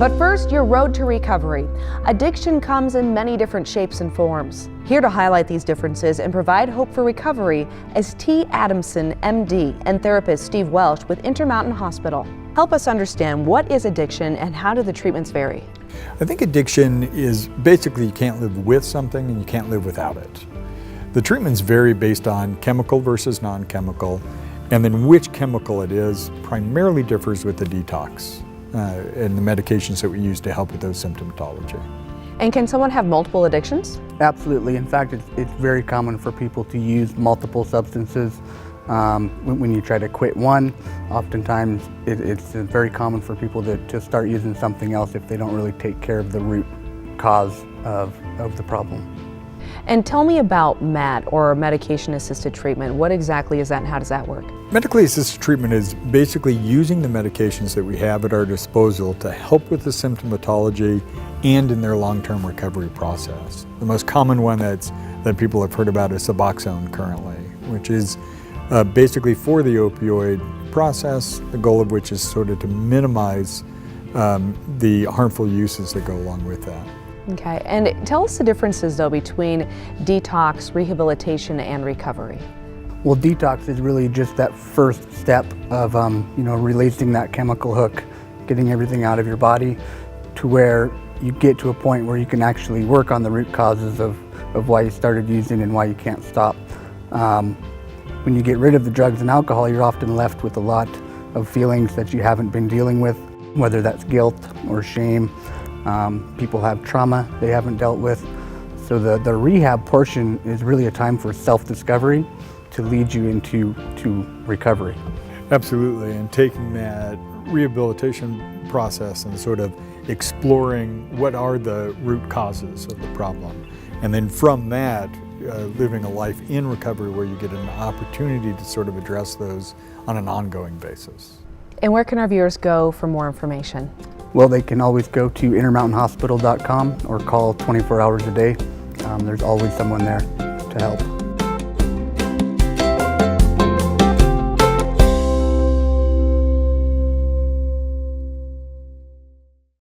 But first, your road to recovery. Addiction comes in many different shapes and forms. Here to highlight these differences and provide hope for recovery is T. Adamson, MD, and therapist Steve Welsh with Intermountain Hospital. Help us understand what is addiction and how do the treatments vary? I think addiction is basically you can't live with something and you can't live without it. The treatments vary based on chemical versus non-chemical, and then which chemical it is primarily differs with the detox and the medications that we use to help with those symptomatology. And can someone have multiple addictions? Absolutely. In fact, it's very common for people to use multiple substances. When you try to quit one, oftentimes it's very common for people to start using something else if they don't really take care of the root cause of the problem. And tell me about MAT, or medication-assisted treatment. What exactly is that and how does that work? Medically assisted treatment is basically using the medications that we have at our disposal to help with the symptomatology and in their long-term recovery process. The most common one that people have heard about is Suboxone currently, which is basically for the opioid process, the goal of which is sort of to minimize the harmful uses that go along with that. Okay, and tell us the differences though between detox, rehabilitation, and recovery. Well, detox is really just that first step of releasing that chemical hook, getting everything out of your body to where you get to a point where you can actually work on the root causes of why you started using and why you can't stop. When you get rid of the drugs and alcohol, you're often left with a lot of feelings that you haven't been dealing with, whether that's guilt or shame. People have trauma they haven't dealt with. So the rehab portion is really a time for self-discovery to lead you into recovery. Absolutely, and taking that rehabilitation process and sort of exploring what are the root causes of the problem. And then from that, living a life in recovery where you get an opportunity to sort of address those on an ongoing basis. And where can our viewers go for more information? Well, they can always go to intermountainhospital.com or call 24 hours a day. There's always someone there to help.